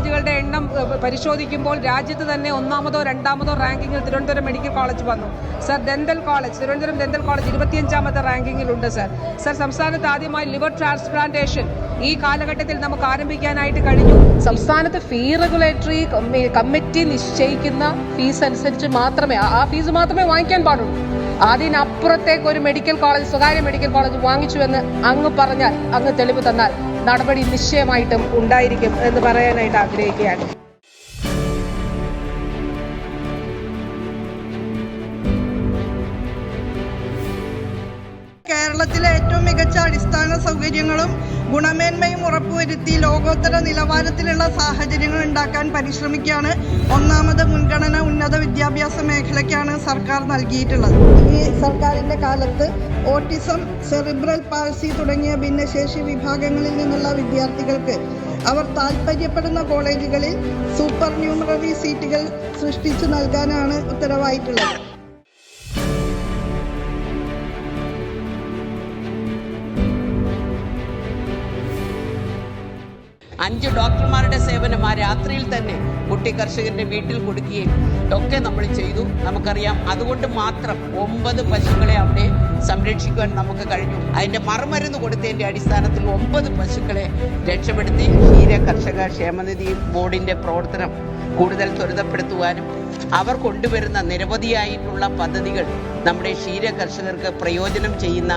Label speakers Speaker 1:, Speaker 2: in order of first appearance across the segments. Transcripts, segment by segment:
Speaker 1: കോളേജുകളുടെ എണ്ണം പരിശോധിക്കുമ്പോൾ രാജ്യത്ത് തന്നെ ഒന്നാമതോ രണ്ടാമതോ റാങ്കിങ്ങിൽ തിരുവനന്തപുരം മെഡിക്കൽ കോളേജ് വന്നു. Sir, dental college, Thiruvananthapuram dental college 25ാമത്തെ റാങ്കിങ്ങിലുണ്ട്. സർ, സംസ്ഥാനത്ത് ആദ്യമായി ലിവർ ട്രാൻസ്പ്ലാന്റേഷൻ ഈ കാലഘട്ടത്തിൽ നമുക്ക് ആരംഭിക്കാനായിട്ട് കഴിഞ്ഞു. സംസ്ഥാനത്ത് ഫീ റെഗുലേറ്ററി കമ്മിറ്റി നിശ്ചയിക്കുന്ന ഫീസ് അനുസരിച്ച് മാത്രമേ ആ ഫീസ് മാത്രമേ വാങ്ങിക്കാൻ പാടുള്ളൂ. അതിനപ്പുറത്തേക്ക് ഒരു മെഡിക്കൽ കോളേജ്, സ്വകാര്യ മെഡിക്കൽ കോളേജ് വാങ്ങിച്ചുവെന്ന് അങ്ങ് പറഞ്ഞാൽ, അങ്ങ് തെളിവ് തന്നാൽ നടപടി നിശ്ചയമായിട്ടും ഉണ്ടായിരിക്കും എന്ന് പറയാനായിട്ട് ആഗ്രഹിക്കുകയാണ്.
Speaker 2: കേരളത്തിലെ ഏറ്റവും മികച്ച അടിസ്ഥാന സൗകര്യങ്ങളും ഗുണമേന്മയും ഉറപ്പുവരുത്തി ലോകോത്തര നിലവാരത്തിലുള്ള സാഹചര്യങ്ങൾ ഉണ്ടാക്കാൻ പരിശ്രമിക്കുകയാണ്. ഒന്നാമത് മുൻഗണന ഉന്നത വിദ്യാഭ്യാസ മേഖലയ്ക്കാണ് സർക്കാർ നൽകിയിട്ടുള്ളത്. ഈ സർക്കാരിൻ്റെ കാലത്ത് ഓട്ടിസം, സെറിബ്രൽ പാൾസി തുടങ്ങിയ ഭിന്നശേഷി വിഭാഗങ്ങളിൽ നിന്നുള്ള വിദ്യാർത്ഥികൾക്ക് അവർ താൽപ്പര്യപ്പെടുന്ന കോളേജുകളിൽ സൂപ്പർ ന്യൂമററി സീറ്റുകൾ സൃഷ്ടിച്ചു നൽകാനാണ് ഉത്തരവായിട്ടുള്ളത്.
Speaker 3: 5 ഡോക്ടർമാരുടെ സേവനം ആ രാത്രിയിൽ തന്നെ കുട്ടി കർഷകന്റെ വീട്ടിൽ കൊടുക്കുകയും ഒക്കെ നമ്മൾ ചെയ്തു. നമുക്കറിയാം, അതുകൊണ്ട് മാത്രം 9 പശുക്കളെ അവിടെ സംരക്ഷിക്കുവാൻ നമുക്ക് കഴിഞ്ഞു. അതിൻ്റെ മറുമരുന്ന് കൊടുത്തതിൻ്റെ അടിസ്ഥാനത്തിൽ 9 പശുക്കളെ രക്ഷപ്പെടുത്തി. ക്ഷീര കർഷക ക്ഷേമനിധി ബോർഡിൻ്റെ പ്രവർത്തനം കൂടുതൽ ത്വരിതപ്പെടുത്തുവാനും അവർ കൊണ്ടുവരുന്ന നിരവധിയായിട്ടുള്ള പദ്ധതികൾ നമ്മുടെ ക്ഷീര കർഷകർക്ക് പ്രയോജനം ചെയ്യുന്ന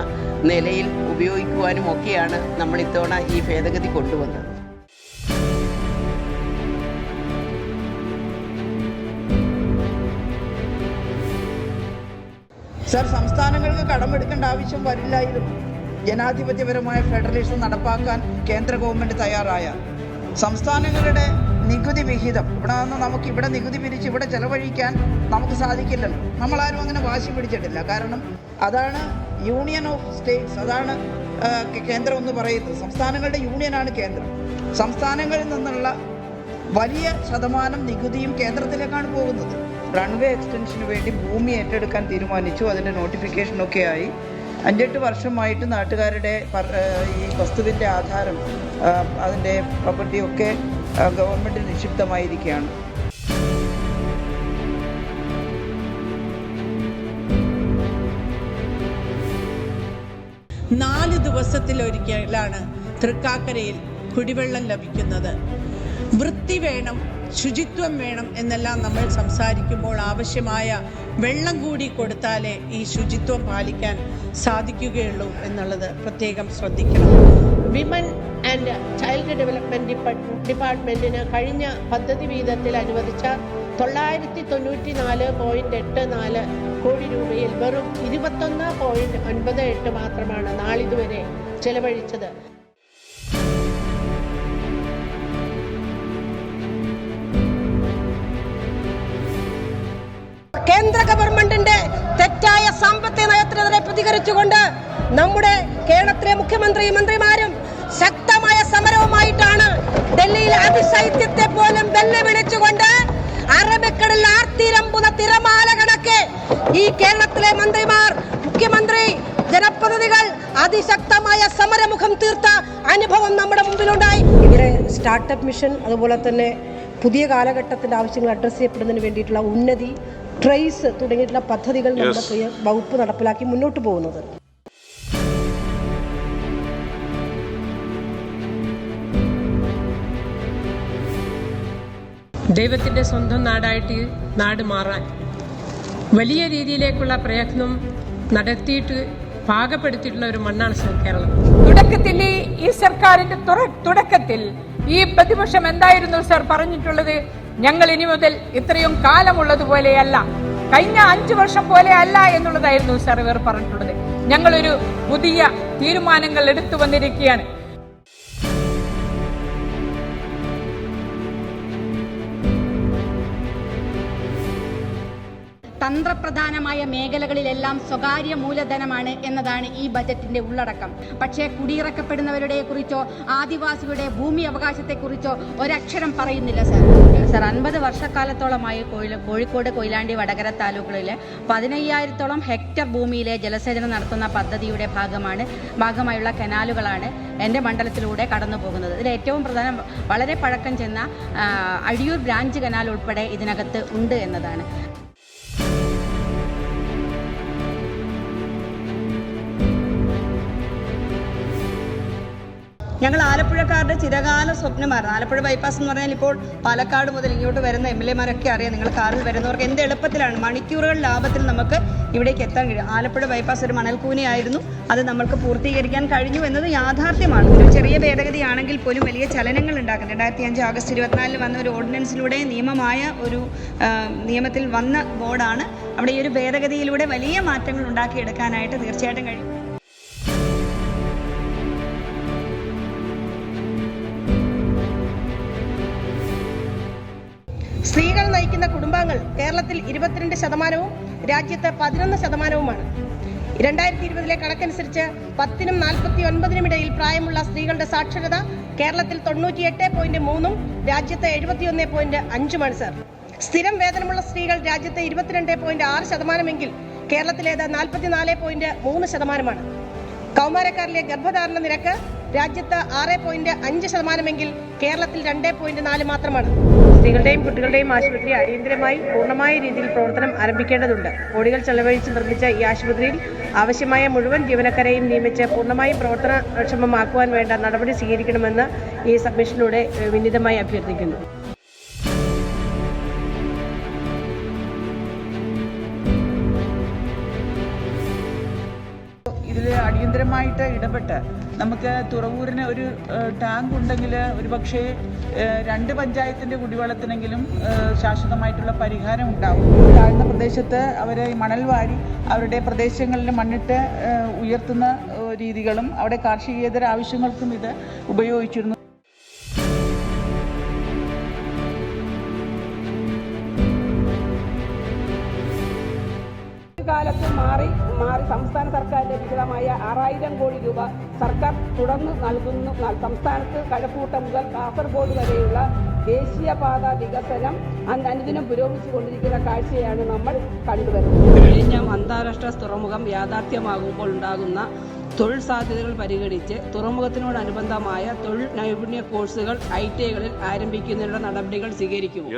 Speaker 3: നിലയിൽ ഉപയോഗിക്കുവാനും ഒക്കെയാണ് നമ്മൾ ഇത്തവണ ഈ ഭേദഗതി കൊണ്ടുവന്നത്.
Speaker 2: സർ, സംസ്ഥാനങ്ങൾക്ക് കടമെടുക്കേണ്ട ആവശ്യം വരില്ലായിരുന്നു. ജനാധിപത്യപരമായ ഫെഡറലിസം നടപ്പാക്കാൻ കേന്ദ്ര ഗവൺമെൻറ് തയ്യാറായ സംസ്ഥാനങ്ങളുടെ നികുതി വിഹിതം ഇവിടെ നിന്ന് നമുക്ക് ഇവിടെ നികുതി പിരിച്ച് ഇവിടെ ചെലവഴിക്കാൻ നമുക്ക് സാധിക്കില്ലല്ലോ. നമ്മളാരും അങ്ങനെ വാശി പിടിച്ചിട്ടില്ല. കാരണം അതാണ് യൂണിയൻ ഓഫ് സ്റ്റേറ്റ്സ്, അതാണ് കേന്ദ്രം എന്ന് പറയുന്നത്. സംസ്ഥാനങ്ങളുടെ യൂണിയനാണ് കേന്ദ്രം. സംസ്ഥാനങ്ങളിൽ നിന്നുള്ള വലിയ ശതമാനം നികുതിയും കേന്ദ്രത്തിലേക്കാണ് പോകുന്നത്. റൺവേ എക്സ്റ്റൻഷന് വേണ്ടി ഭൂമി ഏറ്റെടുക്കാൻ തീരുമാനിച്ചു. അതിൻ്റെ നോട്ടിഫിക്കേഷനൊക്കെ ആയി. 5-8 വർഷമായിട്ട് നാട്ടുകാരുടെ ഈ വസ്തുവിൻ്റെ ആധാരം, അതിൻ്റെ പ്രോപ്പർട്ടിയൊക്കെ ഗവൺമെൻറ് നിക്ഷിപ്തമായിരിക്കുകയാണ്.
Speaker 4: നാല് ദിവസത്തിലൊരിക്കലാണ് തൃക്കാക്കരയിൽ കുടിവെള്ളം ലഭിക്കുന്നത്. വൃത്തി വേണം, ശുചിത്വം വേണം എന്നെല്ലാം നമ്മൾ സംസാരിക്കുമ്പോൾ ആവശ്യമായ വെള്ളം കൂടി കൊടുത്താലേ ഈ ശുചിത്വം പാലിക്കാൻ സാധിക്കുകയുള്ളൂ എന്നുള്ളത് പ്രത്യേകം ശ്രദ്ധിക്കണം.
Speaker 5: വിമൻ ആൻഡ് ചൈൽഡ് ഡെവലപ്മെൻറ്റ് ഡിപ്പാർട്ട്മെൻറ്റിന് കഴിഞ്ഞ പദ്ധതി വീതത്തിൽ അനുവദിച്ച 994.84 കോടി രൂപയിൽ വെറും 21.98 മാത്രമാണ് നാളിതുവരെ ചെലവഴിച്ചത്.
Speaker 6: കേന്ദ്ര ഗവൺമെന്റിന്റെ തെറ്റായ സാമ്പത്തിക നയത്തിനെതിരെ പ്രതികരിച്ചുകൊണ്ട് നമ്മുടെ കേരളത്തിലെ മുഖ്യമന്ത്രിയും മന്ത്രിമാരും ശക്തമായ സമരവുമായിട്ടാണ് ഡൽഹിയിലെ അതിശൈത്യത്തെ പോലും വെല്ലുവിളിച്ചുകൊണ്ട് അറബിക്കടലിൽ ആർത്തിരമ്പുന്ന തിരമാല കണക്കെ ഈ കേരളത്തിലെ മന്ത്രിമാർ, മുഖ്യമന്ത്രി, ജനപ്രതിനിധികൾ അതിശക്തമായ സമരമുഖം തീർത്ത അനുഭവം നമ്മുടെ മുമ്പിലുണ്ടായി. ഇവിടെ സ്റ്റാർട്ടപ്പ് മിഷൻ, അതുപോലെ തന്നെ പുതിയ കാലഘട്ടത്തിന്റെ ആവശ്യങ്ങൾ അഡ്രസ് ചെയ്യപ്പെടുന്നതിന് വേണ്ടിയിട്ടുള്ള ഉന്നതി, ട്രേസ് തുടങ്ങിയിട്ടുള്ള പദ്ധതികൾ നമ്മുടെ വകുപ്പ് നടപ്പിലാക്കി മുന്നോട്ട് പോകുന്നത്.
Speaker 7: ദൈവത്തിൻ്റെ സ്വന്തം നാടായിട്ട് നാട് മാറാൻ വലിയ രീതിയിലേക്കുള്ള പ്രയത്നം നടത്തിയിട്ട് പാകപ്പെടുത്തിയിട്ടുള്ള ഒരു മണ്ണാണ് കേരളം.
Speaker 8: തുടക്കത്തിൽ ഈ സർക്കാരിന്റെ തുടക്കത്തിൽ ഈ പ്രതിപക്ഷം എന്തായിരുന്നു സർ പറഞ്ഞിട്ടുള്ളത്? ഞങ്ങൾ ഇനി മുതൽ ഇത്രയും കാലമുള്ളതുപോലെയല്ല, കഴിഞ്ഞ 5 വർഷം പോലെ അല്ല എന്നുള്ളതായിരുന്നു സർ ഇവർ പറഞ്ഞിട്ടുള്ളത്. ഞങ്ങളൊരു പുതിയ തീരുമാനങ്ങൾ എടുത്തു വന്നിരിക്കുകയാണ്.
Speaker 9: തന്ത്രപ്രധാനമായ മേഖലകളിലെല്ലാം സ്വകാര്യ മൂലധനമാണ് എന്നതാണ് ഈ ബജറ്റിന്റെ ഉള്ളടക്കം. പക്ഷേ കുടിയിറക്കപ്പെടുന്നവരുടെ കുറിച്ചോ ആദിവാസികളുടെ ഭൂമി അവകാശത്തെക്കുറിച്ചോ ഒരക്ഷരം പറയുന്നില്ല സർ. 50 വർഷക്കാലത്തോളമായി കോഴിക്കോട്, കൊയിലാണ്ടി, വടകര താലൂക്കുകളിലെ 15,000-ഓളം ഹെക്ടർ ഭൂമിയിലെ ജലസേചനം നടത്തുന്ന പദ്ധതിയുടെ ഭാഗമായുള്ള കനാലുകളാണ് എൻ്റെ മണ്ഡലത്തിലൂടെ കടന്നു പോകുന്നത്. ഇതിൽ ഏറ്റവും പ്രധാനം വളരെ പഴക്കം ചെന്ന അഴിയൂർ ബ്രാഞ്ച് കനാൽ ഉൾപ്പെടെ ഇതിനകത്ത് ഉണ്ട് എന്നതാണ്.
Speaker 10: ഞങ്ങൾ ആലപ്പുഴക്കാരുടെ ചിരകാല സ്വപ്നമായിരുന്നു. ആലപ്പുഴ ബൈപ്പാസ് എന്ന് പറഞ്ഞാൽ ഇപ്പോൾ പാലക്കാട് മുതൽ ഇങ്ങോട്ട് വരുന്ന MLA-മാരൊക്കെ അറിയാം. നിങ്ങൾ കാറിൽ വരുന്നവർക്ക് എന്ത് എളുപ്പത്തിലാണ്, മണിക്കൂറുകൾ ലാഭത്തിൽ നമുക്ക് ഇവിടേക്ക് എത്താൻ കഴിയും. ആലപ്പുഴ ബൈപ്പാസ് ഒരു മണൽക്കൂനയായിരുന്നു, അത് നമുക്ക് പൂർത്തീകരിക്കാൻ കഴിഞ്ഞു എന്നത് യാഥാർത്ഥ്യമാണ്. ഒരു ചെറിയ ഭേദഗതിയാണെങ്കിൽ പോലും വലിയ ചലനങ്ങൾ ഉണ്ടാക്കുന്നത് 2005 ആഗസ്റ്റ് 24 വന്ന ഒരു ഓർഡിനൻസിലൂടെ നിയമത്തിൽ വന്ന ബോർഡാണ്. അവിടെ ഈ ഒരു ഭേദഗതിയിലൂടെ വലിയ മാറ്റങ്ങൾ ഉണ്ടാക്കിയെടുക്കാനായിട്ട് തീർച്ചയായിട്ടും കഴിയും.
Speaker 6: സ്ത്രീകൾ നയിക്കുന്ന കുടുംബാംഗങ്ങൾ കേരളത്തിൽ 22%, രാജ്യത്ത് 11%. 2020 കണക്കനുസരിച്ച് 10-നും 49-നും ഇടയിൽ പ്രായമുള്ള സ്ത്രീകളുടെ സാക്ഷരത കേരളത്തിൽ 98.3-ഉം രാജ്യത്ത് 71.5-ഉമാണ് സർ. സ്ഥിരം വേതനമുള്ള സ്ത്രീകൾ രാജ്യത്ത് 22.6%-എങ്കിൽ കേരളത്തിലേത് 44.3%-മാണ്. കൗമാരക്കാരിലെ ഗർഭധാരണ നിരക്ക് രാജ്യത്ത് 6.5%-എങ്കിൽ കേരളത്തിൽ 2.4 മാത്രമാണ്.
Speaker 4: സ്ത്രീകളുടെയും കുട്ടികളുടെയും ആശുപത്രി അടിയന്തരമായി പൂർണ്ണമായ രീതിയിൽ പ്രവർത്തനം ആരംഭിക്കേണ്ടതുണ്ട്. കോടികൾ ചെലവഴിച്ച് നിർമ്മിച്ച ഈ ആശുപത്രിയിൽ ആവശ്യമായ മുഴുവൻ ജീവനക്കാരെയും നിയമിച്ച് പൂർണ്ണമായും പ്രവർത്തനക്ഷമമാക്കുവാൻ വേണ്ട നടപടി സ്വീകരിക്കണമെന്ന് ഈ സബ്മിഷനിലൂടെ വിനീതമായി അഭ്യർത്ഥിക്കുന്നു.
Speaker 2: ഇതിൽ അടിയന്തരമായിട്ട് ഇടപെട്ട് നമുക്ക് തുറവൂരിന് ഒരു ടാങ്ക് ഉണ്ടെങ്കിൽ ഒരുപക്ഷെ 2 പഞ്ചായത്തിൻ്റെ കുടിവെള്ളത്തിനെങ്കിലും ശാശ്വതമായിട്ടുള്ള പരിഹാരം ഉണ്ടാവും. താഴ്ന്ന പ്രദേശത്ത് അവർ മണൽ വാരി അവരുടെ പ്രദേശങ്ങളിൽ മണ്ണിട്ട് ഉയർത്തുന്ന രീതികളും അവിടെ കാർഷികേതര ആവശ്യങ്ങൾക്കും ഇത് ഉപയോഗിച്ചിരുന്നു.
Speaker 1: കാലത്ത് മാറി സംസ്ഥാന സർക്കാരിന്റെ വിഹിതമായ 6000 കോടി രൂപ സർക്കാർ തുടർന്ന് നൽകുന്നു. സംസ്ഥാനത്ത് കഴക്കൂട്ട മുതൽ കാസർഗോഡ് വരെയുള്ള ദേശീയപാത വികസനം അനുദിനം പുരോഗമിച്ചുകൊണ്ടിരിക്കുന്ന കാഴ്ചയാണ് നമ്മൾ കണ്ടുവരുന്നത്. വിഴിഞ്ഞം അന്താരാഷ്ട്ര തുറമുഖം യാഥാർത്ഥ്യമാകുമ്പോൾ ഉണ്ടാകുന്ന തൊഴിൽ സാധ്യതകൾ പരിഗണിച്ച് തുറമുഖത്തിനോടനുബന്ധമായ തൊഴിൽ നൈപുണ്യ കോഴ്സുകൾ ITIകളിൽ ആരംഭിക്കുന്നതിനുള്ള നടപടികൾ സ്വീകരിക്കുമോ?